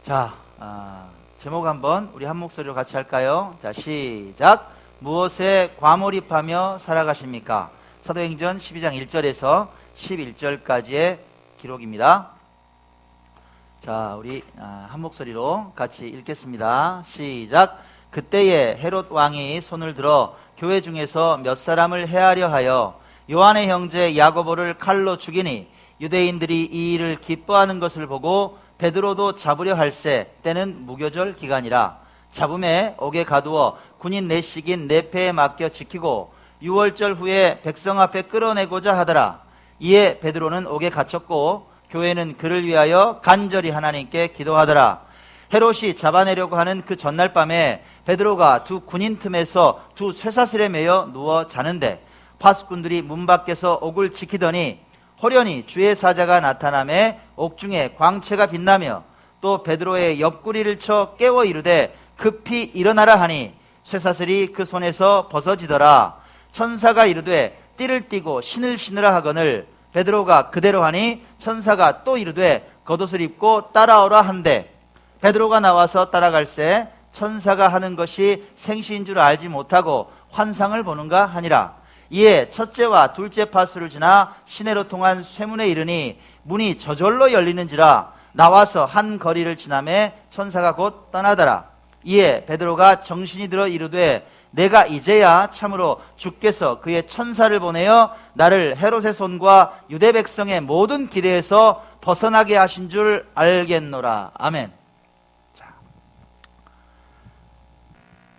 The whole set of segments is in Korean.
자, 제목 한번 우리 한 목소리로 같이 할까요? 자, 시작. 무엇에 과몰입하며 살아가십니까? 사도행전 12장 1절에서 11절까지의 기록입니다. 자, 우리 한 목소리로 같이 읽겠습니다. 시작. 그때에 헤롯 왕이 손을 들어 교회 중에서 몇 사람을 해하려 하여 요한의 형제 야고보를 칼로 죽이니 유대인들이 이 일을 기뻐하는 것을 보고 베드로도 잡으려 할새 때는 무교절 기간이라 잡음에 옥에 가두어 군인 내식인 내패에 맡겨 지키고 6월절 후에 백성 앞에 끌어내고자 하더라. 이에 베드로는 옥에 갇혔고 교회는 그를 위하여 간절히 하나님께 기도하더라. 헤롯이 잡아내려고 하는 그 전날 밤에 베드로가 두 군인 틈에서 두 쇠사슬에 매여 누워 자는데 파수꾼들이 문 밖에서 옥을 지키더니 호련히 주의 사자가 나타나매 옥중에 광채가 빛나며 또 베드로의 옆구리를 쳐 깨워 이르되 급히 일어나라 하니 쇠사슬이 그 손에서 벗어지더라. 천사가 이르되 띠를 띠고 신을 신으라 하거늘 베드로가 그대로 하니 천사가 또 이르되 겉옷을 입고 따라오라 한대 베드로가 나와서 따라갈새 천사가 하는 것이 생시인 줄 알지 못하고 환상을 보는가 하니라. 이에 첫째와 둘째 파수를 지나 시내로 통한 쇠문에 이르니 문이 저절로 열리는지라 나와서 한 거리를 지나매 천사가 곧 떠나더라. 이에 베드로가 정신이 들어 이르되 내가 이제야 참으로 주께서 그의 천사를 보내어 나를 헤롯의 손과 유대 백성의 모든 기대에서 벗어나게 하신 줄 알겠노라. 아멘. 자,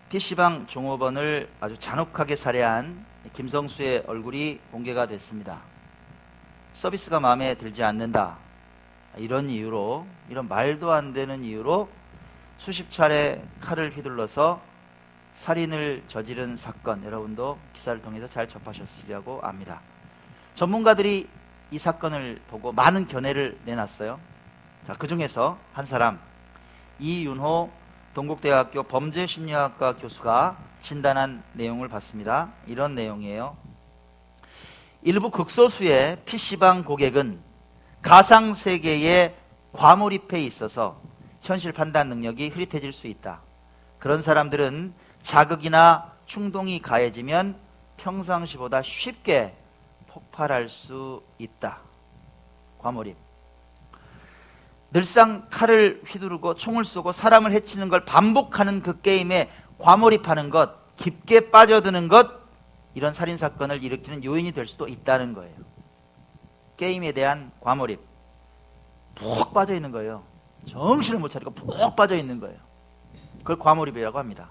PC방 종업원을 아주 잔혹하게 살해한 김성수의 얼굴이 공개가 됐습니다. 서비스가 마음에 들지 않는다, 이런 이유로, 이런 말도 안 되는 이유로 수십 차례 칼을 휘둘러서 살인을 저지른 사건, 여러분도 기사를 통해서 잘 접하셨으리라고 압니다. 전문가들이 이 사건을 보고 많은 견해를 내놨어요. 자, 그 중에서 한 사람, 이윤호 동국대학교 범죄심리학과 교수가 진단한 내용을 봤습니다. 이런 내용이에요. 일부 극소수의 PC방 고객은 가상세계에 과몰입해 있어서 현실 판단 능력이 흐릿해질 수 있다. 그런 사람들은 자극이나 충동이 가해지면 평상시보다 쉽게 폭발할 수 있다. 과몰입. 늘상 칼을 휘두르고 총을 쏘고 사람을 해치는 걸 반복하는 그 게임에 과몰입하는 것, 깊게 빠져드는 것, 이런 살인사건을 일으키는 요인이 될 수도 있다는 거예요. 게임에 대한 과몰입. 푹 빠져 있는 거예요. 정신을 못 차리고 푹 빠져 있는 거예요. 그걸 과몰입이라고 합니다.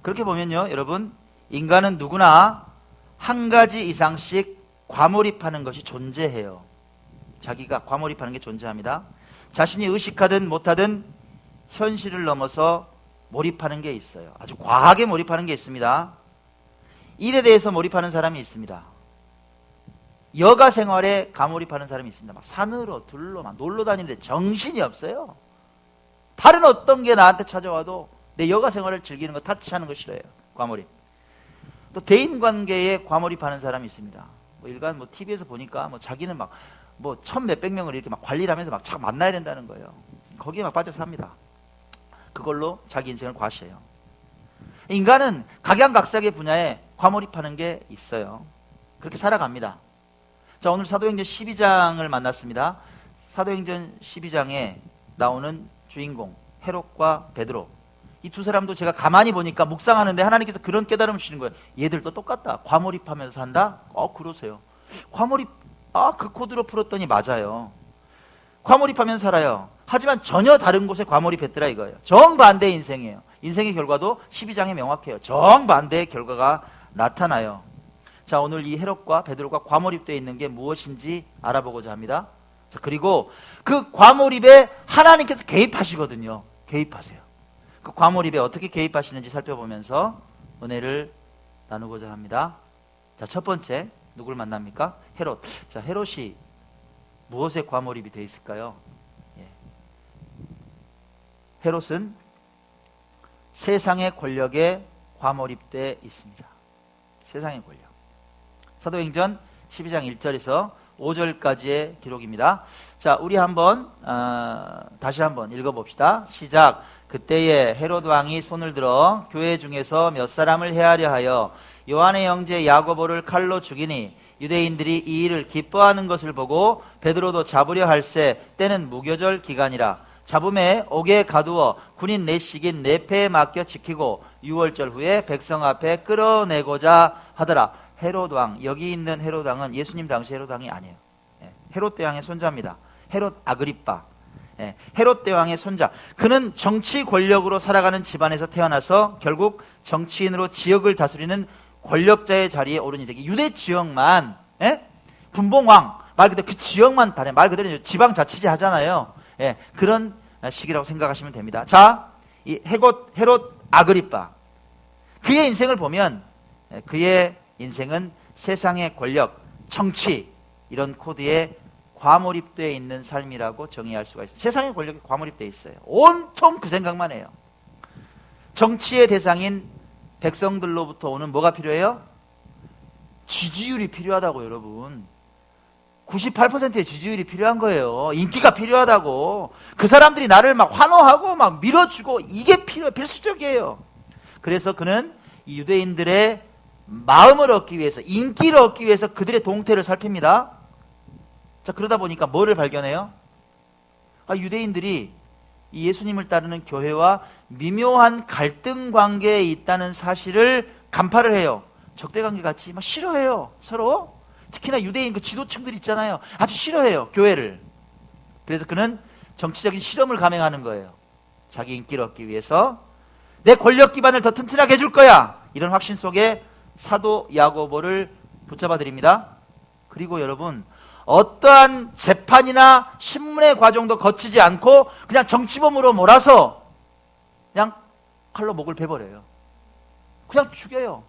그렇게 보면요, 여러분, 인간은 누구나 한 가지 이상씩 과몰입하는 것이 존재해요. 자기가 과몰입하는 게 존재합니다. 자신이 의식하든 못하든 현실을 넘어서 몰입하는 게 있어요. 아주 과하게 몰입하는 게 있습니다. 일에 대해서 몰입하는 사람이 있습니다. 여가 생활에 과몰입하는 사람이 있습니다. 막 산으로 들로 막 놀러 다니는데 정신이 없어요. 다른 어떤 게 나한테 찾아와도 내 여가 생활을 즐기는 거, 타치하는 거 싫어해요. 과몰입. 또 대인관계에 과몰입하는 사람이 있습니다. 뭐 일간 뭐 TV에서 보니까 뭐 자기는 막 뭐 1,몇백 명을 이렇게 막 관리를 하면서 막 자꾸 만나야 된다는 거예요. 거기에 막 빠져 삽니다. 그걸로 자기 인생을 과시해요. 인간은 각양각색의 분야에 과몰입하는 게 있어요. 그렇게 살아갑니다. 자, 오늘 사도행전 12장을 만났습니다. 사도행전 12장에 나오는 주인공 헤롯과 베드로, 이 두 사람도 제가 가만히 보니까 묵상하는데 하나님께서 그런 깨달음을 주시는 거예요. 얘들도 똑같다. 과몰입하면서 산다? 그러세요. 과몰입, 그 코드로 풀었더니 맞아요. 과몰입하면서 살아요. 하지만 전혀 다른 곳에 과몰입했더라 이거예요. 정반대의 인생이에요. 인생의 결과도 12장에 명확해요. 정반대의 결과가 나타나요. 자, 오늘 이 헤롯과 베드로가 과몰입되어 있는 게 무엇인지 알아보고자 합니다. 자, 그리고 그 과몰입에 하나님께서 개입하시거든요. 개입하세요. 그 과몰입에 어떻게 개입하시는지 살펴보면서 은혜를 나누고자 합니다. 자, 첫 번째, 누굴 만납니까? 헤롯. 자, 헤롯이 무엇에 과몰입이 되어 있을까요? 헤롯은 세상의 권력에 과몰입되어 있습니다. 세상의 권력. 사도행전 12장 1절에서 5절까지의 기록입니다. 자, 우리 한번 다시 한번 읽어봅시다. 시작. 그때에 헤롯 왕이 손을 들어 교회 중에서 몇 사람을 해하려 하여 요한의 형제 야고보를 칼로 죽이니 유대인들이 이 일을 기뻐하는 것을 보고 베드로도 잡으려 할새 때는 무교절 기간이라. 잡음에 옥에 가두어 군인 내식인 내패에 맡겨 지키고 6월절 후에 백성 앞에 끌어내고자 하더라. 헤롯 왕, 여기 있는 헤롯 왕은 예수님 당시 헤롯 왕이 아니에요. 헤롯 대왕의 손자입니다. 헤롯 아그리빠. 헤롯 대왕의 손자. 그는 정치 권력으로 살아가는 집안에서 태어나서 결국 정치인으로 지역을 다스리는 권력자의 자리에 오른 인생이 유대 지역만, 분봉왕, 말 그대로 그 지역만 다녀. 말 그대로 지방자치제 하잖아요. 그런 시기라고 생각하시면 됩니다. 자, 이 헤롯 아그리빠. 그의 인생을 보면 그의 인생은 세상의 권력, 정치, 이런 코드에 과몰입되어 있는 삶이라고 정의할 수가 있어요. 세상의 권력에 과몰입되어 있어요. 온통 그 생각만 해요. 정치의 대상인 백성들로부터 오는 뭐가 필요해요? 지지율이 필요하다고, 여러분. 98%의 지지율이 필요한 거예요. 인기가 필요하다고. 그 사람들이 나를 막 환호하고 막 밀어주고, 이게 필수적이에요. 그래서 그는 이 유대인들의 마음을 얻기 위해서, 인기를 얻기 위해서 그들의 동태를 살핍니다. 자, 그러다 보니까 뭐를 발견해요? 유대인들이 이 예수님을 따르는 교회와 미묘한 갈등 관계에 있다는 사실을 간파를 해요. 적대관계 같이 막 싫어해요, 서로. 특히나 유대인 그 지도층들 있잖아요. 아주 싫어해요, 교회를. 그래서 그는 정치적인 실험을 감행하는 거예요. 자기 인기를 얻기 위해서. 내 권력 기반을 더 튼튼하게 해줄 거야, 이런 확신 속에 사도 야고보를 붙잡아 드립니다. 그리고 여러분, 어떠한 재판이나 신문의 과정도 거치지 않고 그냥 정치범으로 몰아서 그냥 칼로 목을 베버려요. 그냥 죽여요.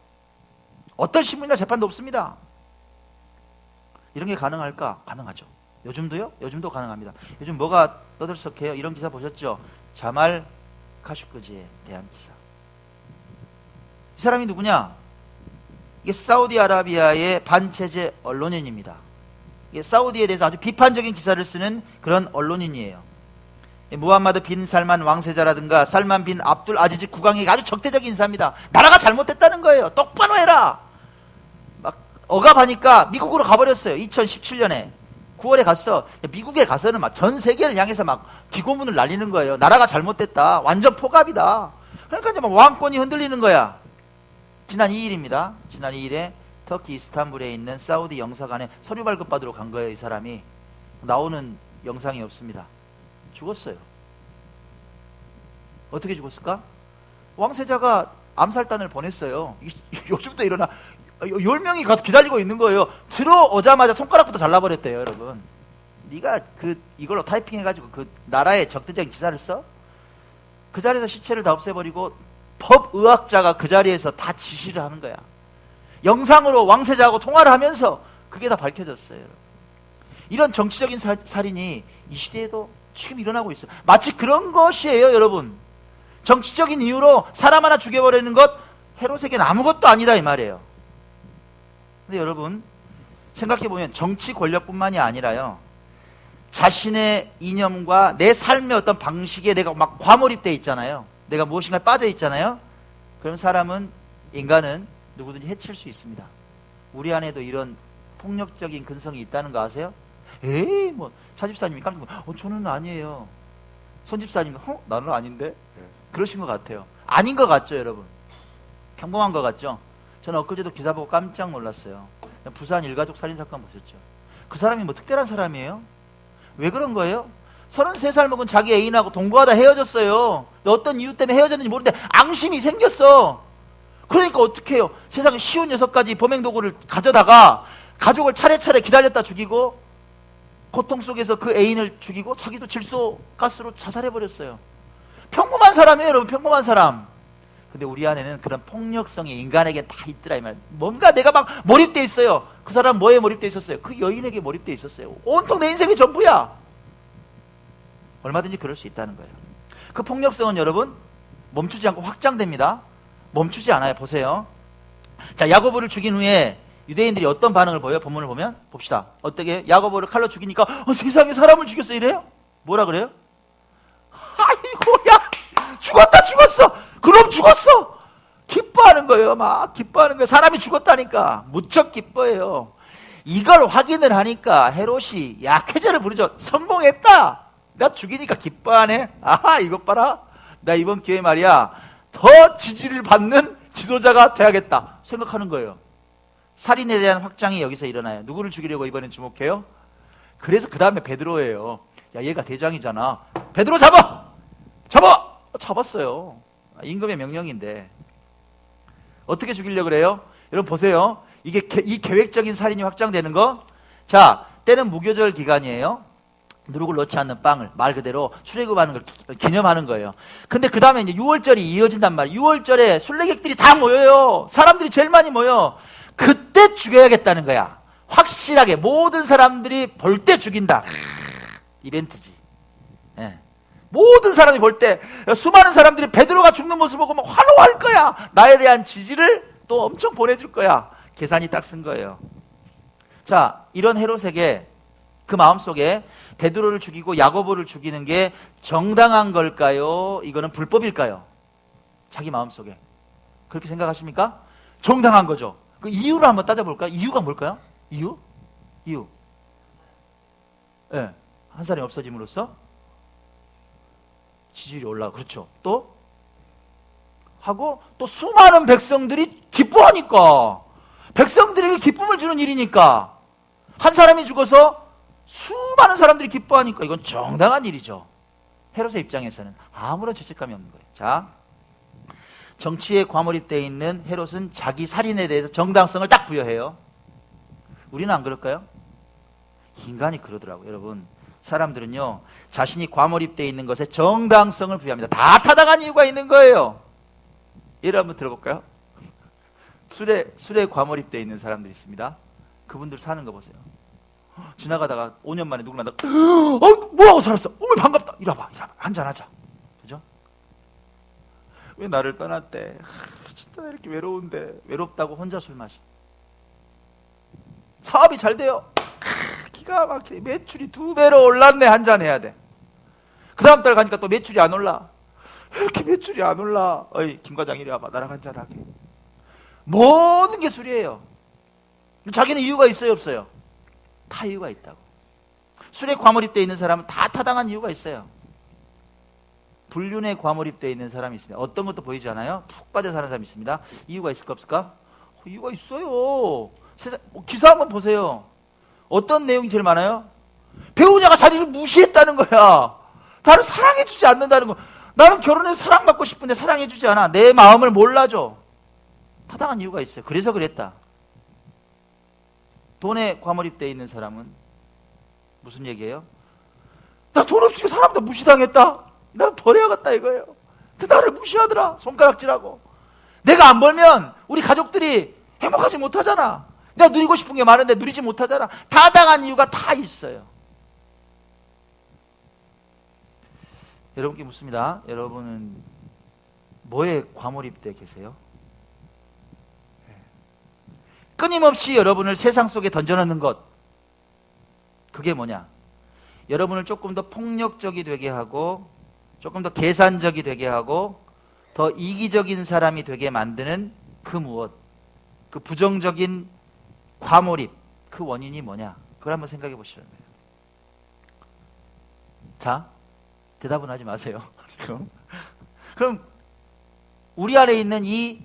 어떤 신문이나 재판도 없습니다. 이런 게 가능할까? 가능하죠. 요즘도요? 요즘도 가능합니다. 요즘 뭐가 떠들썩해요? 이런 기사 보셨죠? 자말 카슈크지에 대한 기사. 이 사람이 누구냐? 이게 사우디아라비아의 반체제 언론인입니다. 이게 사우디에 대해서 아주 비판적인 기사를 쓰는 그런 언론인이에요. 무함마드 빈 살만 왕세자라든가 살만 빈 압둘 아지즈 국왕에게 아주 적대적인 인사입니다. 나라가 잘못됐다는 거예요. 똑바로 해라. 막 억압하니까 미국으로 가버렸어요. 2017년에 9월에 갔어. 미국에 가서는 막 전 세계를 향해서 막 기고문을 날리는 거예요. 나라가 잘못됐다. 완전 포갑이다. 그러니까 이제 막 왕권이 흔들리는 거야. 지난 2일입니다. 지난 2일에 터키 이스탄불에 있는 사우디 영사관에 서류 발급받으러 간 거예요. 이 사람이. 나오는 영상이 없습니다. 죽었어요. 어떻게 죽었을까? 왕세자가 암살단을 보냈어요. 요즘도 일어나. 10명이 가서 기다리고 있는 거예요. 들어오자마자 손가락부터 잘라버렸대요, 여러분. 네가 이걸로 타이핑해가지고 그 나라의 적대적인 기사를 써? 그 자리에서 시체를 다 없애버리고 법의학자가 그 자리에서 다 지시를 하는 거야. 영상으로 왕세자하고 통화를 하면서 그게 다 밝혀졌어요. 이런 정치적인 살인이 이 시대에도 지금 일어나고 있어요. 마치 그런 것이에요, 여러분. 정치적인 이유로 사람 하나 죽여버리는 것, 헤롯에게는 아무것도 아니다, 이 말이에요. 근데 여러분, 생각해보면 정치 권력뿐만이 아니라요, 자신의 이념과 내 삶의 어떤 방식에 내가 막 과몰입되어 있잖아요. 내가 무엇인가에 빠져 있잖아요. 그럼 인간은 누구든지 해칠 수 있습니다. 우리 안에도 이런 폭력적인 근성이 있다는 거 아세요? 에이, 차집사님이 깜짝 놀라서 저는 아니에요. 손집사님이 나는 아닌데? 그러신 것 같아요. 아닌 것 같죠, 여러분? 평범한 것 같죠? 저는 엊그제도 기사 보고 깜짝 놀랐어요. 부산 일가족 살인사건 보셨죠? 그 사람이 특별한 사람이에요? 왜 그런 거예요? 33살 먹은 자기 애인하고 동거하다 헤어졌어요. 어떤 이유 때문에 헤어졌는지 모르는데 앙심이 생겼어. 그러니까 어떻게 해요? 세상에 쉬운 6가지 범행도구를 가져다가 가족을 차례차례 기다렸다 죽이고 고통 속에서 그 애인을 죽이고 자기도 질소가스로 자살해버렸어요. 평범한 사람이에요, 여러분. 평범한 사람. 근데 우리 안에는 그런 폭력성이 인간에게 다 있더라, 이 말. 뭔가 내가 막 몰입돼 있어요. 그 사람 뭐에 몰입돼 있었어요? 그 여인에게 몰입돼 있었어요. 온통 내 인생의 전부야. 얼마든지 그럴 수 있다는 거예요. 그 폭력성은 여러분 멈추지 않고 확장됩니다. 멈추지 않아요. 보세요. 자, 야고보를 죽인 후에 유대인들이 어떤 반응을 보여요? 본문을 보면 봅시다. 어떻게 야고보를 칼로 죽이니까 세상에 사람을 죽였어 이래요? 뭐라 그래요? 아이고 야 죽었어. 그럼 죽었어. 기뻐하는 거예요. 막 기뻐하는 거예요. 사람이 죽었다니까 무척 기뻐해요. 이걸 확인을 하니까 헤롯이 쾌재를 부르죠. 성공했다. 나 죽이니까 기뻐하네. 아하 이것 봐라. 나 이번 기회에 말이야 더 지지를 받는 지도자가 돼야겠다 생각하는 거예요. 살인에 대한 확장이 여기서 일어나요. 누구를 죽이려고 이번엔 주목해요? 그래서 그 다음에 베드로예요. 야 얘가 대장이잖아. 베드로 잡아! 잡았어요. 임금의 명령인데 어떻게 죽이려고 그래요? 여러분 보세요. 이 계획적인 살인이 확장되는 거. 자, 때는 무교절 기간이에요. 누룩을 넣지 않는 빵을 말 그대로 출애굽하는 걸 기념하는 거예요. 근데 그 다음에 이제 6월절이 이어진단 말이에요. 6월절에 순례객들이 다 모여요. 사람들이 제일 많이 모여. 그때 죽여야겠다는 거야. 확실하게 모든 사람들이 볼 때 죽인다. 이벤트지. 예. 모든 사람이 볼 때 수많은 사람들이 베드로가 죽는 모습을 보고 막 환호할 거야. 나에 대한 지지를 또 엄청 보내줄 거야. 계산이 딱 쓴 거예요. 자, 이런 헤롯에게 그 마음속에 베드로를 죽이고 야고보를 죽이는 게 정당한 걸까요? 이거는 불법일까요? 자기 마음속에 그렇게 생각하십니까? 정당한 거죠. 그 이유를 한번 따져볼까요? 이유가 뭘까요? 이유? 네. 한 사람이 없어짐으로써 지지율이 올라가. 그렇죠. 또 하고 또 수많은 백성들이 기뻐하니까, 백성들에게 기쁨을 주는 일이니까, 한 사람이 죽어서 수많은 사람들이 기뻐하니까 이건 정당한 일이죠. 헤롯의 입장에서는 아무런 죄책감이 없는 거예요. 자, 정치에 과몰입되어 있는 헤롯은 자기 살인에 대해서 정당성을 딱 부여해요. 우리는 안 그럴까요? 인간이 그러더라고요. 여러분, 사람들은요 자신이 과몰입되어 있는 것에 정당성을 부여합니다. 다 타당한 이유가 있는 거예요. 예를 한번 들어볼까요? 술에 과몰입되어 있는 사람들이 있습니다. 그분들 사는 거 보세요. 지나가다가 5년 만에 누구 만나 뭐하고 살았어? 어머 반갑다. 이리 와봐 한잔하자. 그죠? 왜 나를 떠났대? 진짜 이렇게 외로운데. 외롭다고 혼자 술 마시. 사업이 잘 돼요. 기가 막히게 매출이 2배로 올랐네. 한잔해야 돼. 그 다음 달 가니까 또 매출이 안 올라. 왜 이렇게 매출이 안 올라? 어이 김 과장 이리 와봐. 나랑 한잔하게. 모든 게 술이에요. 자기는 이유가 있어요 없어요? 다 이유가 있다고. 술에 과몰입되어 있는 사람은 다 타당한 이유가 있어요. 불륜에 과몰입되어 있는 사람이 있습니다. 어떤 것도 보이지 않아요? 푹 빠져 사는 사람이 있습니다. 이유가 있을까 없을까? 이유가 있어요. 기사 한번 보세요. 어떤 내용이 제일 많아요? 배우자가 자기를 무시했다는 거야. 나를 사랑해주지 않는다는 거. 나는 결혼해서 사랑받고 싶은데 사랑해주지 않아. 내 마음을 몰라줘. 타당한 이유가 있어요. 그래서 그랬다. 돈에 과몰입되어 있는 사람은 무슨 얘기예요? 나 돈 없으니까 사람들 무시당했다. 나 버려야겠다 이거예요. 나를 무시하더라. 손가락질하고. 내가 안 벌면 우리 가족들이 행복하지 못하잖아. 내가 누리고 싶은 게 많은데 누리지 못하잖아. 타당한 이유가 다 있어요. 여러분께 묻습니다. 여러분은 뭐에 과몰입되어 계세요? 끊임없이 여러분을 세상 속에 던져넣는 것, 그게 뭐냐? 여러분을 조금 더 폭력적이 되게 하고, 조금 더 계산적이 되게 하고, 더 이기적인 사람이 되게 만드는 그 무엇, 그 부정적인 과몰입, 그 원인이 뭐냐? 그걸 한번 생각해 보시라는 거예요. 자, 대답은 하지 마세요. 지금. 그럼 우리 안에 있는 이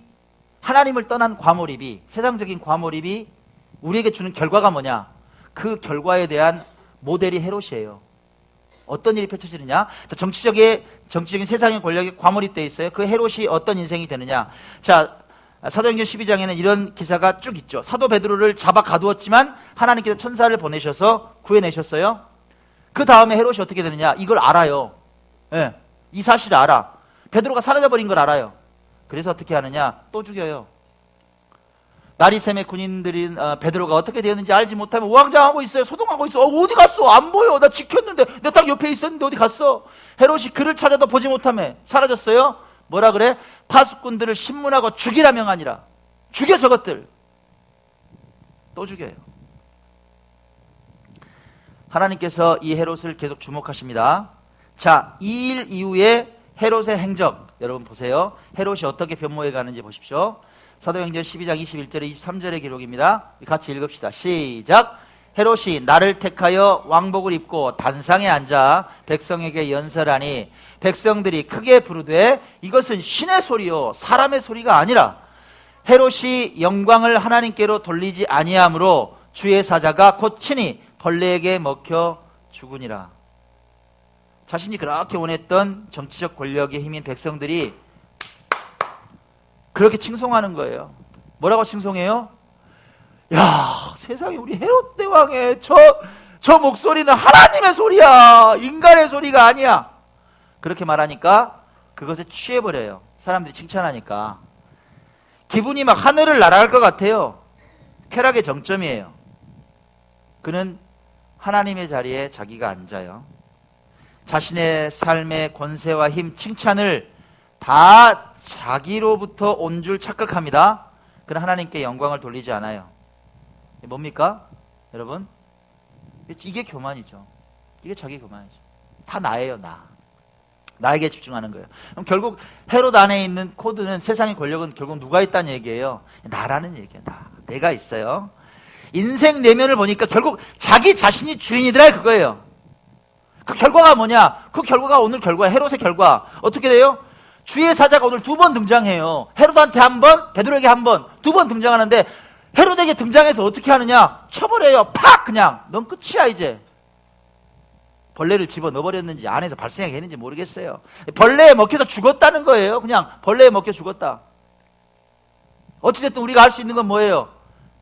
하나님을 떠난 과몰입이, 세상적인 과몰입이 우리에게 주는 결과가 뭐냐? 그 결과에 대한 모델이 헤롯이에요. 어떤 일이 펼쳐지느냐? 자, 정치적인 세상의 권력에 과몰입되어 있어요. 그 헤롯이 어떤 인생이 되느냐? 자, 사도행전 12장에는 이런 기사가 쭉 있죠. 사도 베드로를 잡아 가두었지만 하나님께서 천사를 보내셔서 구해내셨어요. 그 다음에 헤롯이 어떻게 되느냐? 이걸 알아요. 예, 이 사실을 알아. 베드로가 사라져버린 걸 알아요. 그래서 어떻게 하느냐? 또 죽여요. 나리샘의 군인들인 베드로가 어떻게 되었는지 알지 못하면 우왕좌왕하고 있어요. 소동하고 있어. 어디 갔어? 안 보여. 나 지켰는데 내 딱 옆에 있었는데 어디 갔어? 헤롯이 그를 찾아도 보지 못하며 사라졌어요. 뭐라 그래? 파수꾼들을 신문하고 죽이라 명하니라. 죽여 저것들. 또 죽여요. 하나님께서 이 헤롯을 계속 주목하십니다. 자, 이 일 이후에 헤롯의 행적 여러분 보세요. 헤롯이 어떻게 변모해 가는지 보십시오. 사도행전 12장 21절에 23절의 기록입니다. 같이 읽읍시다. 시작. 헤롯이 나를 택하여 왕복을 입고 단상에 앉아 백성에게 연설하니 백성들이 크게 부르되 이것은 신의 소리요 사람의 소리가 아니라 헤롯이 영광을 하나님께로 돌리지 아니하므로 주의 사자가 곧 친히 벌레에게 먹혀 죽으니라. 자신이 그렇게 원했던 정치적 권력의 힘인 백성들이 그렇게 칭송하는 거예요. 뭐라고 칭송해요? 야, 세상에 우리 헤롯 대왕의 저 목소리는 하나님의 소리야. 인간의 소리가 아니야. 그렇게 말하니까 그것에 취해버려요. 사람들이 칭찬하니까. 기분이 막 하늘을 날아갈 것 같아요. 쾌락의 정점이에요. 그는 하나님의 자리에 자기가 앉아요. 자신의 삶의 권세와 힘, 칭찬을 다 자기로부터 온 줄 착각합니다. 그러나 하나님께 영광을 돌리지 않아요. 뭡니까? 여러분? 이게 교만이죠. 이게 자기 교만이죠. 다 나예요, 나. 나에게 집중하는 거예요. 그럼 결국 헤롯 안에 있는 코드는 세상의 권력은 결국 누가 있다는 얘기예요? 나라는 얘기예요. 내가 있어요. 인생 내면을 보니까 결국 자기 자신이 주인이더라 그거예요. 그 결과가 뭐냐? 그 결과가 오늘 결과, 헤롯의 결과. 어떻게 돼요? 주의 사자가 오늘 2번 등장해요. 헤롯한테 1번, 베드로에게 1번, 2번 등장하는데 헤롯에게 등장해서 어떻게 하느냐? 쳐버려요. 팍! 그냥. 넌 끝이야 이제. 벌레를 집어 넣어버렸는지 안에서 발생하게 했는지 모르겠어요. 벌레에 먹혀서 죽었다는 거예요. 그냥 벌레에 먹혀 죽었다. 어찌됐든 우리가 할 수 있는 건 뭐예요?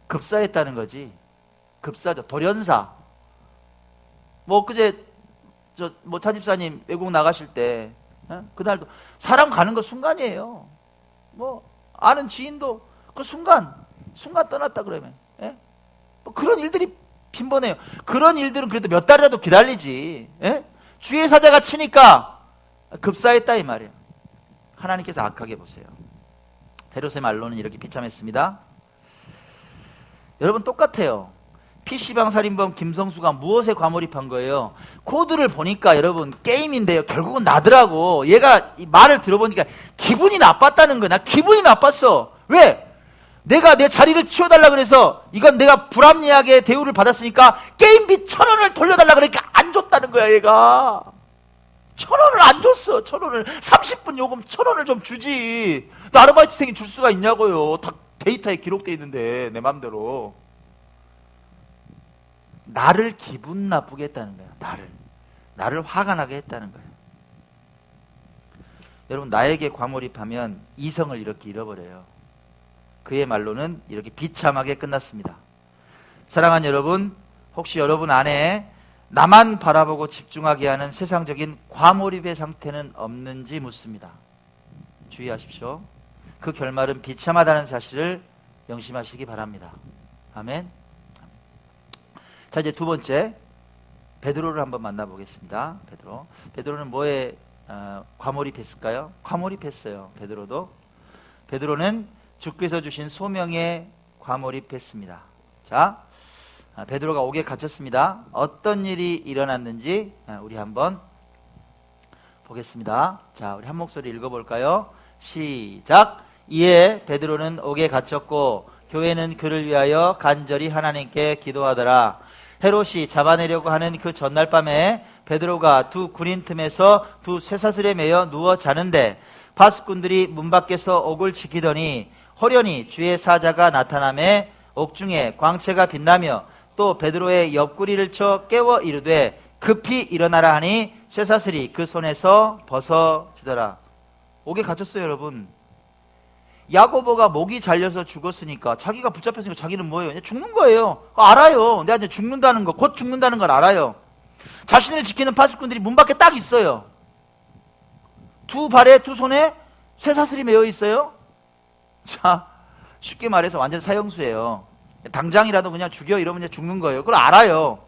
급사했다는 거지. 급사죠. 돌연사. 뭐 그제 차집사님 외국 나가실 때 그날도 사람 가는 거 순간이에요. 뭐 아는 지인도 그 순간 떠났다 그러면 뭐 그런 일들이 빈번해요. 그런 일들은 그래도 몇 달이라도 기다리지. 주의 사자가 치니까 급사했다 이 말이에요. 하나님께서 악하게 보세요. 헤롯의 말로는 이렇게 비참했습니다. 여러분 똑같아요. PC방 살인범 김성수가 무엇에 과몰입한 거예요? 코드를 보니까 여러분 게임인데요. 결국은 나더라고. 얘가 이 말을 들어보니까 기분이 나빴다는 거야. 나 기분이 나빴어. 왜? 내가 내 자리를 치워달라 그래서 이건 내가 불합리하게 대우를 받았으니까 게임비 1,000원을 돌려달라 그러니까 안 줬다는 거야 얘가. 1,000원을 안 줬어. 1,000원을 30분 요금 1,000원을 좀 주지. 나 아르바이트생이 줄 수가 있냐고요. 다 데이터에 기록돼 있는데 내 맘대로. 나를 기분 나쁘게 했다는 거야. 나를 화가 나게 했다는 거예요. 여러분 나에게 과몰입하면 이성을 이렇게 잃어버려요. 그의 말로는 이렇게 비참하게 끝났습니다. 사랑하는 여러분, 혹시 여러분 안에 나만 바라보고 집중하게 하는 세상적인 과몰입의 상태는 없는지 묻습니다. 주의하십시오. 그 결말은 비참하다는 사실을 명심하시기 바랍니다. 아멘. 자, 이제 두 번째 베드로를 한번 만나보겠습니다. 베드로는 뭐에 과몰입했을까요? 과몰입했어요. 베드로는 주께서 주신 소명에 과몰입했습니다. 자, 베드로가 옥에 갇혔습니다. 어떤 일이 일어났는지 우리 한번 보겠습니다. 자, 우리 한 목소리 읽어볼까요? 시작. 이에 베드로는 옥에 갇혔고 교회는 그를 위하여 간절히 하나님께 기도하더라. 헤롯이 잡아내려고 하는 그 전날 밤에 베드로가 두 군인 틈에서 두 쇠사슬에 매여 누워 자는데 바수꾼들이 문 밖에서 옥을 지키더니 호련히 주의 사자가 나타나매 옥중에 광채가 빛나며 또 베드로의 옆구리를 쳐 깨워 이르되 급히 일어나라 하니 쇠사슬이 그 손에서 벗어지더라. 옥에 갇혔어요 여러분. 야고보가 목이 잘려서 죽었으니까 자기가 붙잡혔으니까 자기는 뭐예요? 죽는 거예요. 알아요. 내가 이제 죽는다는 거, 곧 죽는다는 걸 알아요. 자신을 지키는 파수꾼들이 문 밖에 딱 있어요. 두 발에 두 손에 쇠사슬이 매여 있어요. 자, 쉽게 말해서 완전 사형수예요. 당장이라도 그냥 죽여 이러면 이제 죽는 거예요. 그걸 알아요.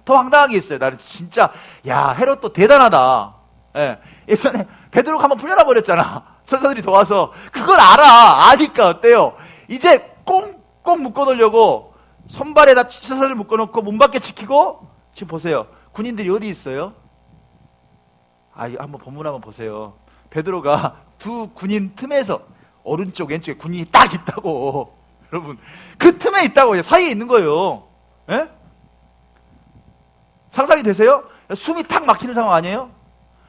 더 황당한 게 있어요. 나는 진짜 야 헤롯도 대단하다. 예. 예전에 베드로가 한번 풀려나 버렸잖아. 천사들이 더 와서 그걸 아니까 어때요? 이제 꽁꽁 묶어놓으려고 손발에다 쇠사슬을 묶어놓고 문 밖에 지키고, 지금 보세요. 군인들이 어디 있어요? 이거 한번 본문 한번 보세요. 베드로가 두 군인 틈에서 오른쪽 왼쪽에 군인이 딱 있다고. 여러분, 그 틈에 있다고, 사이에 있는 거예요. 예? 상상이 되세요? 숨이 탁 막히는 상황 아니에요?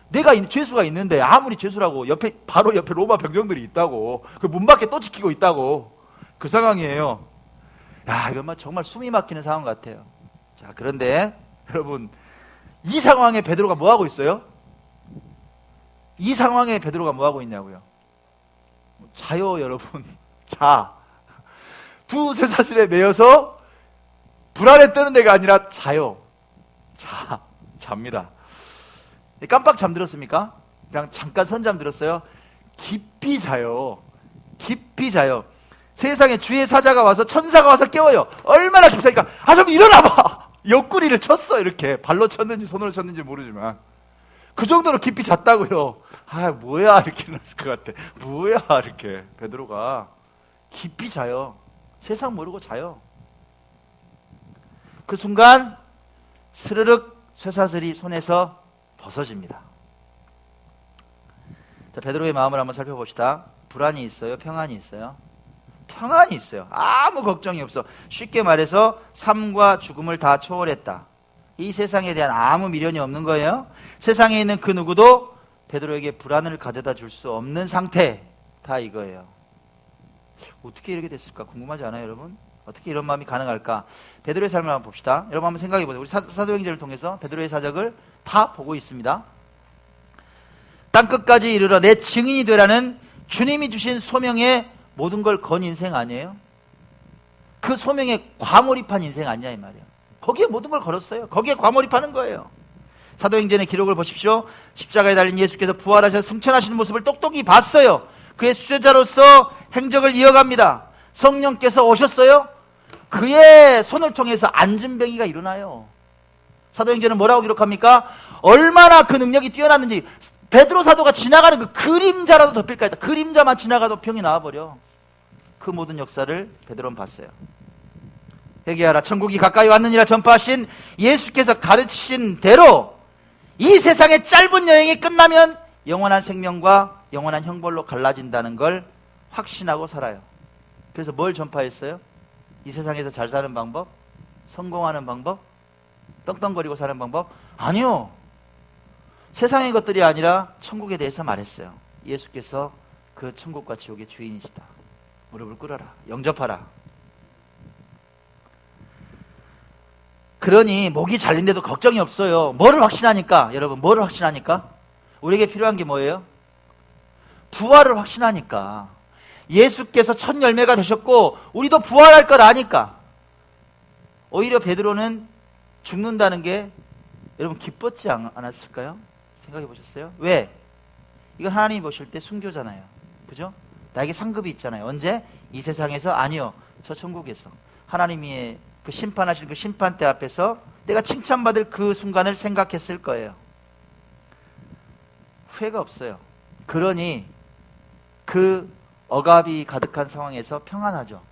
내가 죄수가 있는데, 아무리 죄수라고 바로 옆에 로마 병정들이 있다고, 그 문 밖에 또 지키고 있다고, 그 상황이에요. 이건 정말 숨이 막히는 상황 같아요. 자, 그런데 여러분, 이 상황에 베드로가 뭐 하고 있어요? 이 상황에 베드로가 뭐 하고 있냐고요? 자요, 여러분. 자, 두 쇠사슬에 매여서 불안에 떠는 데가 아니라 자요. 잡니다. 깜빡 잠들었습니까? 그냥 잠깐 선잠 들었어요? 깊이 자요. 깊이 자요. 세상에 주의 사자가 와서, 천사가 와서 깨워요. 얼마나 깊으니까, 좀 일어나봐! 옆구리를 쳤어, 이렇게. 발로 쳤는지 손으로 쳤는지 모르지만. 그 정도로 깊이 잤다고요. 뭐야, 이렇게 일어났을 것 같아. 뭐야, 이렇게. 베드로가 깊이 자요. 세상 모르고 자요. 그 순간 스르륵 쇠사슬이 손에서 벗어집니다. 자, 베드로의 마음을 한번 살펴봅시다. 불안이 있어요? 평안이 있어요? 평안이 있어요. 아무 걱정이 없어. 쉽게 말해서 삶과 죽음을 다 초월했다. 이 세상에 대한 아무 미련이 없는 거예요. 세상에 있는 그 누구도 베드로에게 불안을 가져다 줄 수 없는 상태, 다 이거예요. 어떻게 이렇게 됐을까 궁금하지 않아요, 여러분? 어떻게 이런 마음이 가능할까? 베드로의 삶을 한번 봅시다. 여러분 한번 생각해 보세요. 우리 사도행전을 통해서 베드로의 사적을 다 보고 있습니다. 땅끝까지 이르러 내 증인이 되라는 주님이 주신 소명에 모든 걸 건 인생 아니에요? 그 소명에 과몰입한 인생 아니냐 이 말이에요. 거기에 모든 걸 걸었어요. 거기에 과몰입하는 거예요. 사도행전의 기록을 보십시오. 십자가에 달린 예수께서 부활하셔 승천하시는 모습을 똑똑히 봤어요. 그의 수제자로서 행적을 이어갑니다. 성령께서 오셨어요. 그의 손을 통해서 안진병이가 일어나요. 사도행전은 뭐라고 기록합니까? 얼마나 그 능력이 뛰어났는지. 베드로 사도가 지나가는 그 그림자라도 덮일까 했다. 그림자만 지나가도 병이 나와버려. 그 모든 역사를 베드로는 봤어요. 회개하라, 천국이 가까이 왔느니라 전파하신 예수께서 가르치신 대로 이 세상의 짧은 여행이 끝나면 영원한 생명과 영원한 형벌로 갈라진다는 걸 확신하고 살아요. 그래서 뭘 전파했어요? 이 세상에서 잘 사는 방법? 성공하는 방법? 떵떵거리고 사는 방법? 아니요. 세상의 것들이 아니라 천국에 대해서 말했어요. 예수께서 그 천국과 지옥의 주인이시다. 무릎을 꿇어라. 영접하라. 그러니 목이 잘린데도 걱정이 없어요. 뭐를 확신하니까? 여러분, 뭐를 확신하니까? 우리에게 필요한 게 뭐예요? 부활을 확신하니까. 예수께서 첫 열매가 되셨고 우리도 부활할 걸 아니까. 오히려 베드로는 죽는다는 게 여러분 기뻤지 않았을까요? 생각해 보셨어요? 왜? 이거 하나님이 보실 때 순교잖아요. 그죠? 나에게 상급이 있잖아요. 언제? 이 세상에서? 아니요. 저 천국에서. 하나님이 그 심판하실 그 심판대 앞에서 내가 칭찬받을 그 순간을 생각했을 거예요. 후회가 없어요. 그러니 그 억압이 가득한 상황에서 평안하죠.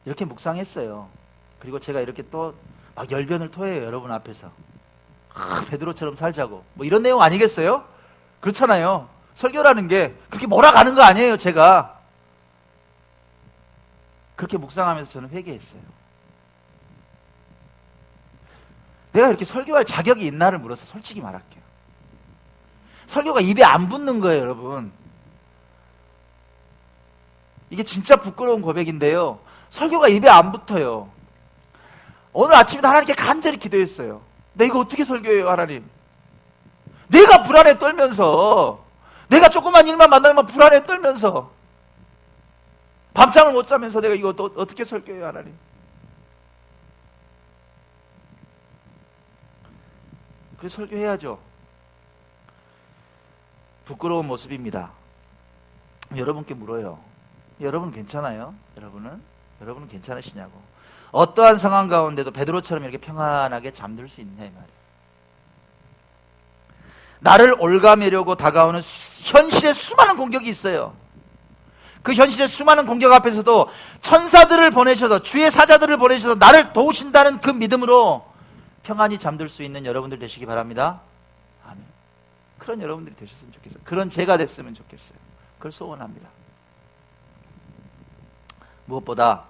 이렇게 묵상했어요. 그리고 제가 이렇게 또 막 열변을 토해요. 여러분 앞에서. 베드로처럼 살자고. 뭐 이런 내용 아니겠어요? 그렇잖아요. 설교라는 게 그렇게 몰아가는 거 아니에요. 제가 그렇게 묵상하면서 저는 회개했어요. 내가 이렇게 설교할 자격이 있나를 물어서 솔직히 말할게요. 설교가 입에 안 붙는 거예요, 여러분. 이게 진짜 부끄러운 고백인데요. 설교가 입에 안 붙어요. 오늘 아침에도 하나님께 간절히 기도했어요. 내가 이거 어떻게 설교해요, 하나님? 내가 불안에 떨면서, 내가 조그만 일만 만나면 불안에 떨면서, 밤잠을 못 자면서 내가 이거 어떻게 설교해요, 하나님? 그래서 설교해야죠. 부끄러운 모습입니다. 여러분께 물어요. 여러분 괜찮아요? 여러분은 괜찮으시냐고. 어떠한 상황 가운데도 베드로처럼 이렇게 평안하게 잠들 수 있냐 이 말이에요. 나를 올가매려고 다가오는 현실의 수많은 공격이 있어요. 그 현실의 수많은 공격 앞에서도 천사들을 보내셔서 주의 사자들을 보내셔서 나를 도우신다는 그 믿음으로 평안히 잠들 수 있는 여러분들 되시기 바랍니다. 아멘. 그런 여러분들이 되셨으면 좋겠어요. 그런 제가 됐으면 좋겠어요. 그걸 소원합니다. 무엇보다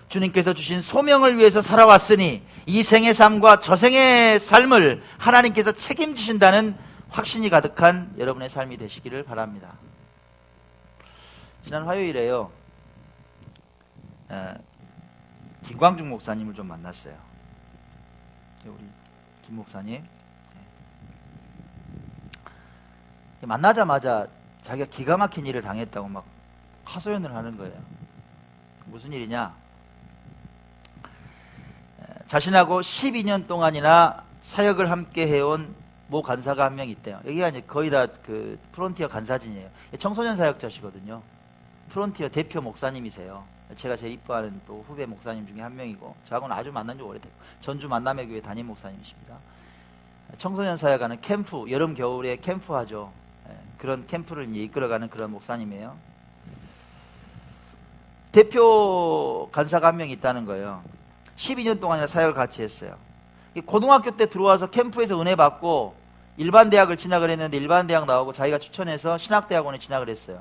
주님께서 주신 소명을 위해서 살아왔으니 이 생의 삶과 저생의 삶을 하나님께서 책임지신다는 확신이 가득한 여러분의 삶이 되시기를 바랍니다. 지난 화요일에요, 김광중 목사님을 좀 만났어요. 우리 김 목사님 만나자마자 자기가 기가 막힌 일을 당했다고 막 하소연을 하는 거예요. 무슨 일이냐? 자신하고 12년 동안이나 사역을 함께 해온 모 간사가 한 명 있대요. 여기가 이제 거의 다 그 프론티어 간사진이에요. 청소년 사역자시거든요. 프론티어 대표 목사님이세요. 제가 제일 이뻐하는 또 후배 목사님 중에 한 명이고, 저하고는 아주 만난 지 오래됐고, 전주 만남의 교회 담임 목사님이십니다. 청소년 사역하는 캠프, 여름 겨울에 캠프 하죠. 그런 캠프를 이제 이끌어가는 그런 목사님이에요. 대표 간사가 한 명 있다는 거예요. 12년 동안이나 사역을 같이 했어요. 고등학교 때 들어와서 캠프에서 은혜 받고 일반 대학을 진학을 했는데, 일반 대학 나오고 자기가 추천해서 신학대학원에 진학을 했어요.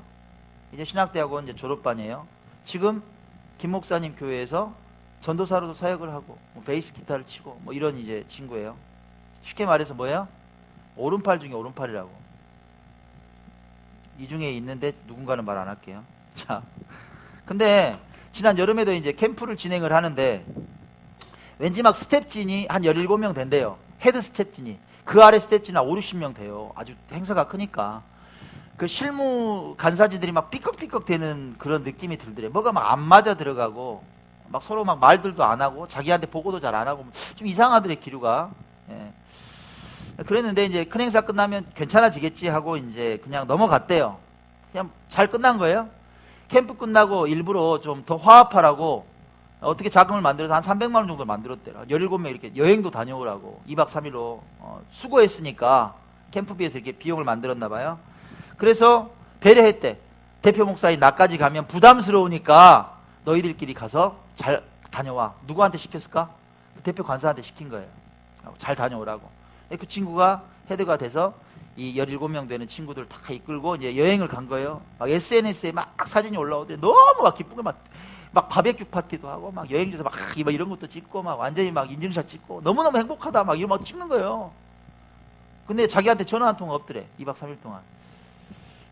이제 신학대학원 이제 졸업반이에요. 지금 김 목사님 교회에서 전도사로도 사역을 하고, 뭐 베이스 기타를 치고, 뭐 이런 이제 친구예요. 쉽게 말해서 뭐예요? 오른팔 중에 오른팔이라고. 이 중에 있는데 누군가는 말 안 할게요. 자, 근데 지난 여름에도 이제 캠프를 진행을 하는데 왠지 막 스텝진이 한 17명 된대요. 헤드 스텝진이. 그 아래 스텝진이 한 5, 60명 돼요. 아주 행사가 크니까. 그 실무 간사진들이 막 삐걱삐걱 되는 그런 느낌이 들더래요. 뭐가 막 안 맞아 들어가고, 막 서로 막 말들도 안 하고, 자기한테 보고도 잘 안 하고, 좀 이상하더래, 기류가. 예. 그랬는데 이제 큰 행사 끝나면 괜찮아지겠지 하고 이제 그냥 넘어갔대요. 그냥 잘 끝난 거예요. 캠프 끝나고 일부러 좀 더 화합하라고 어떻게 자금을 만들어서 한 300만 원 정도 만들었대요. 17명 이렇게 여행도 다녀오라고 2박 3일로 수고했으니까 캠프비에서 이렇게 비용을 만들었나 봐요. 그래서 배려했대. 대표 목사인 나까지 가면 부담스러우니까 너희들끼리 가서 잘 다녀와. 누구한테 시켰을까? 그 대표 관사한테 시킨 거예요. 잘 다녀오라고. 그 친구가 헤드가 돼서 이 17명 되는 친구들 다 이끌고 이제 여행을 간 거예요. 막 SNS에 막 사진이 올라오더니 너무 막 기쁘게 막 바베큐 파티도 하고, 막 여행지에서 막 이런 것도 찍고, 막 완전히 막 인증샷 찍고, 너무너무 행복하다 막 이런 거 찍는 거예요. 근데 자기한테 전화 한 통 없더래. 2박 3일 동안.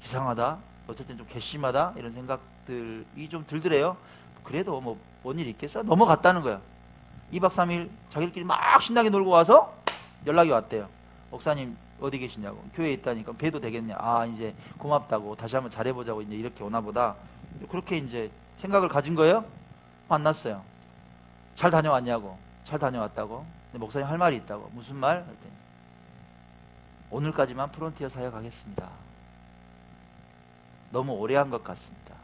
이상하다. 어쨌든 좀 괘씸하다. 이런 생각들이 좀 들더래요. 그래도 뭐 뭔 일 있겠어? 넘어갔다는 거야. 2박 3일 자기들끼리 막 신나게 놀고 와서 연락이 왔대요. 목사님 어디 계시냐고. 교회에 있다니까. 뵈도 되겠냐. 아, 이제 고맙다고. 다시 한번 잘해보자고. 이제 이렇게 오나 보다. 그렇게 이제 생각을 가진 거예요. 만났어요. 잘 다녀왔냐고. 잘 다녀왔다고. 근데 목사님 할 말이 있다고. 무슨 말? 그랬더니 오늘까지만 프론티어 사역하겠습니다. 너무 오래 한 것 같습니다.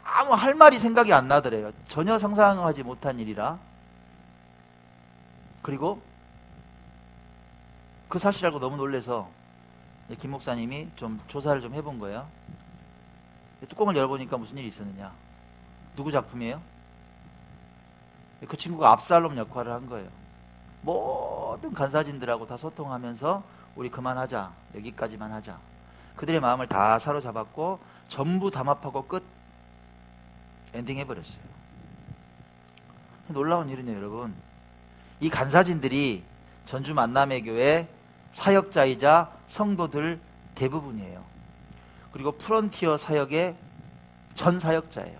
아무 할 말이 생각이 안 나더래요. 전혀 상상하지 못한 일이라. 그리고 그 사실 알고 너무 놀라서 김 목사님이 좀 조사를 좀 해본 거예요. 뚜껑을 열어보니까 무슨 일이 있었느냐. 누구 작품이에요? 그 친구가 압살롬 역할을 한 거예요. 모든 간사진들하고 다 소통하면서 우리 그만하자. 여기까지만 하자. 그들의 마음을 다 사로잡았고 전부 담합하고 끝. 엔딩 해버렸어요. 놀라운 일은요, 여러분. 이 간사진들이 전주 만남의 교회 사역자이자 성도들 대부분이에요. 그리고 프론티어 사역의 전 사역자예요.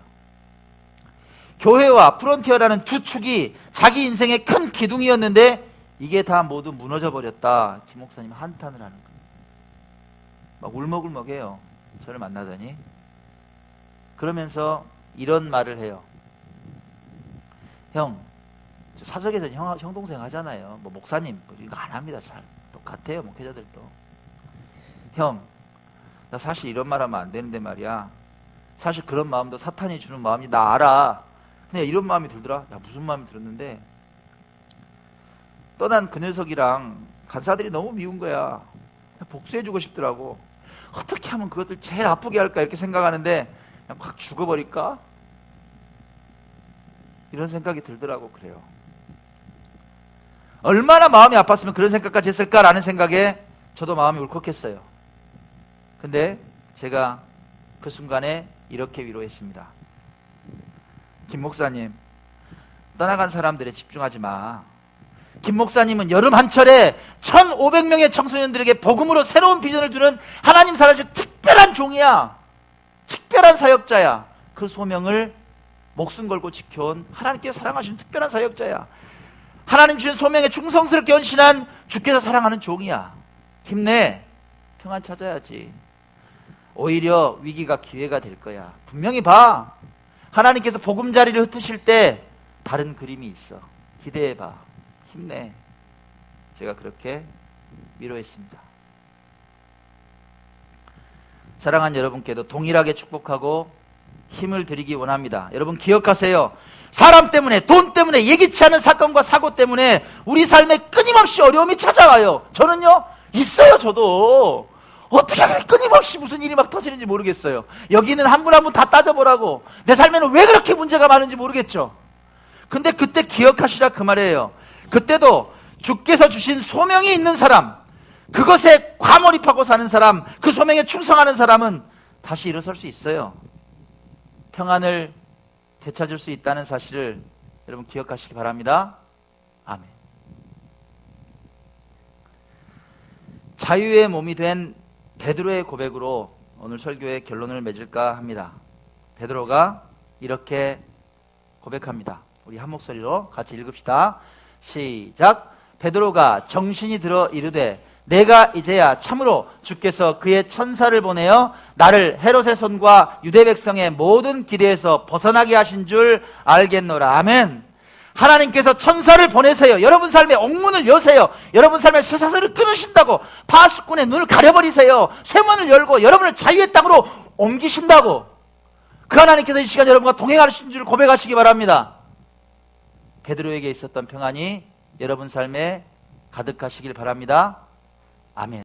교회와 프론티어라는 두 축이 자기 인생의 큰 기둥이었는데 이게 다 모두 무너져 버렸다. 김 목사님 한탄을 하는 거예요. 막 울먹울먹해요. 저를 만나더니. 그러면서 이런 말을 해요. 형, 사석에서 형 동생 하잖아요. 뭐 목사님 뭐 이거 안 합니다. 잘 똑같아요. 목회자들도. 형, 나 사실 이런 말 하면 안 되는데 말이야. 사실 그런 마음도 사탄이 주는 마음이 나 알아. 근데 이런 마음이 들더라. 야, 무슨 마음이 들었는데 떠난 그 녀석이랑 간사들이 너무 미운 거야. 복수해주고 싶더라고. 어떻게 하면 그것들 제일 아프게 할까 이렇게 생각하는데 그냥 확 죽어버릴까? 이런 생각이 들더라고. 그래요. 얼마나 마음이 아팠으면 그런 생각까지 했을까라는 생각에 저도 마음이 울컥했어요. 근데 제가 그 순간에 이렇게 위로했습니다. 김 목사님, 떠나간 사람들에 집중하지 마. 김 목사님은 여름 한철에 1,500명의 청소년들에게 복음으로 새로운 비전을 주는 하나님 살아주신 특별한 종이야. 특별한 사역자야. 그 소명을 목숨 걸고 지켜온 하나님께서 사랑하시는 특별한 사역자야. 하나님 주신 소명에 충성스럽게 헌신한 주께서 사랑하는 종이야. 힘내. 평안 찾아야지. 오히려 위기가 기회가 될 거야. 분명히 봐. 하나님께서 보금자리를 흩으실 때 다른 그림이 있어. 기대해봐. 힘내. 제가 그렇게 위로했습니다. 사랑하는 여러분께도 동일하게 축복하고 힘을 드리기 원합니다. 여러분 기억하세요. 사람 때문에, 돈 때문에, 예기치 않은 사건과 사고 때문에 우리 삶에 끊임없이 어려움이 찾아와요. 저는요, 있어요. 저도 어떻게 끊임없이 무슨 일이 막 터지는지 모르겠어요. 여기는 한 분 한 분 다 따져보라고. 내 삶에는 왜 그렇게 문제가 많은지 모르겠죠. 근데 그때 기억하시라 그 말이에요. 그때도 주께서 주신 소명이 있는 사람, 그것에 과몰입하고 사는 사람, 그 소명에 충성하는 사람은 다시 일어설 수 있어요. 평안을 되찾을 수 있다는 사실을 여러분 기억하시기 바랍니다. 아멘. 자유의 몸이 된 베드로의 고백으로 오늘 설교의 결론을 맺을까 합니다. 베드로가 이렇게 고백합니다. 우리 한 목소리로 같이 읽읍시다. 시작. 베드로가 정신이 들어 이르되 내가 이제야 참으로 주께서 그의 천사를 보내어 나를 헤롯의 손과 유대 백성의 모든 기대에서 벗어나게 하신 줄 알겠노라. 아멘. 하나님께서 천사를 보내세요. 여러분 삶에 옥문을 여세요. 여러분 삶에 쇠사슬을 끊으신다고. 파수꾼의 눈을 가려버리세요. 쇠문을 열고 여러분을 자유의 땅으로 옮기신다고. 그 하나님께서 이 시간 여러분과 동행하신 줄 고백하시기 바랍니다. 베드로에게 있었던 평안이 여러분 삶에 가득하시길 바랍니다. 아멘.